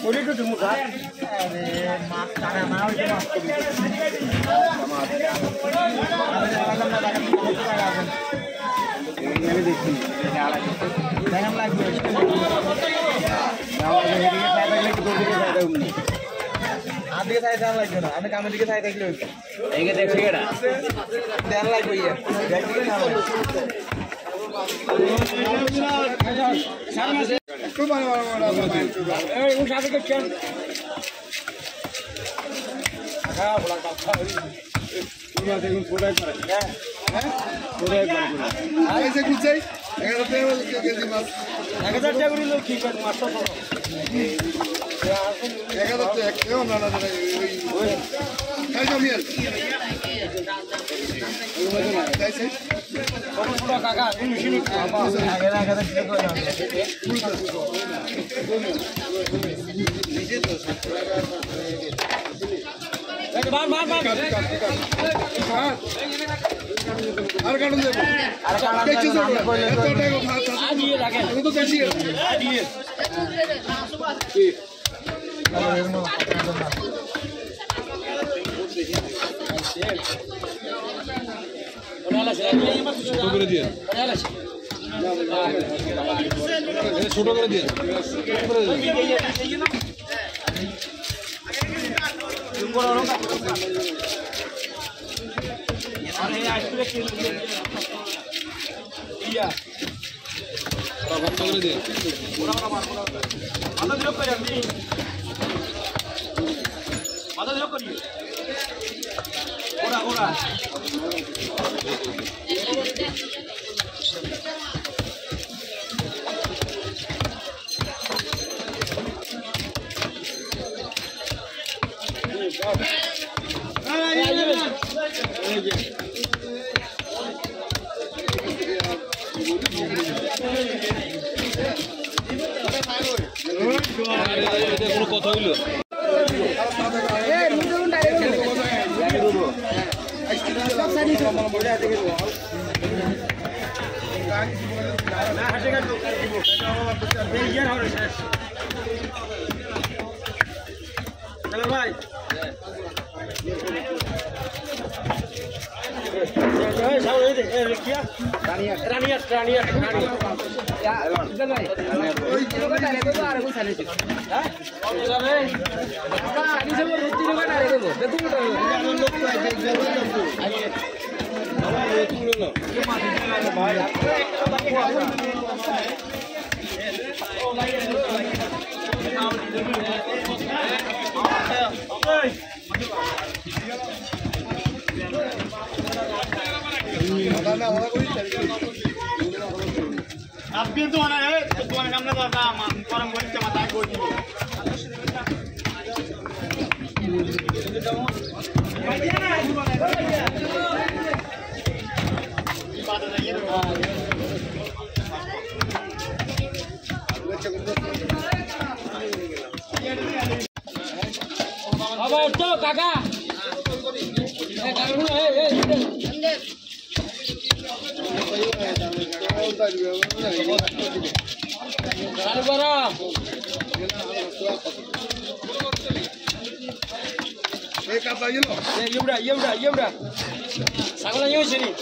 ওরে তো তুমি আরে মাছ টানা না হইছে মাছ করি আমি দেখি দেখেন লাগবে আদিকে সাইড দেন লাগবে না আমি কামের দিকে সাইড রাখলে হইছে এইকে দেখছি এটা দেন লাগবে ইয়া দেখলে না একটু মানে এই ও সাথে কে চল আগা বলা কথা পুরো দেখুন পুরো করে হ্যাঁ পুরো করে আইছে কুচাই 1000 টাকা কেজি মাছ 1000 টাকা করে লোক কি করে মাছ তো 1000 টাকা কেউ না না ওই খাই জমিয়াল খাইছে কত কাকা এই মেশিন আগে আগে দিতে কই না নিজে তো বান বান বান আর কাটুন দেব আর কাটুন আজিয়ে রাখেন আমি তো কাটিয়ে আজিয়ে কি ছোট করে দিয়ে ছোট করে দিয়ে কথা হইলো ভাই Abbiamo tu ana kamna da man param boli chama tai koi dibo Aba to kaka Iya udah. Sakulah nyuci nih.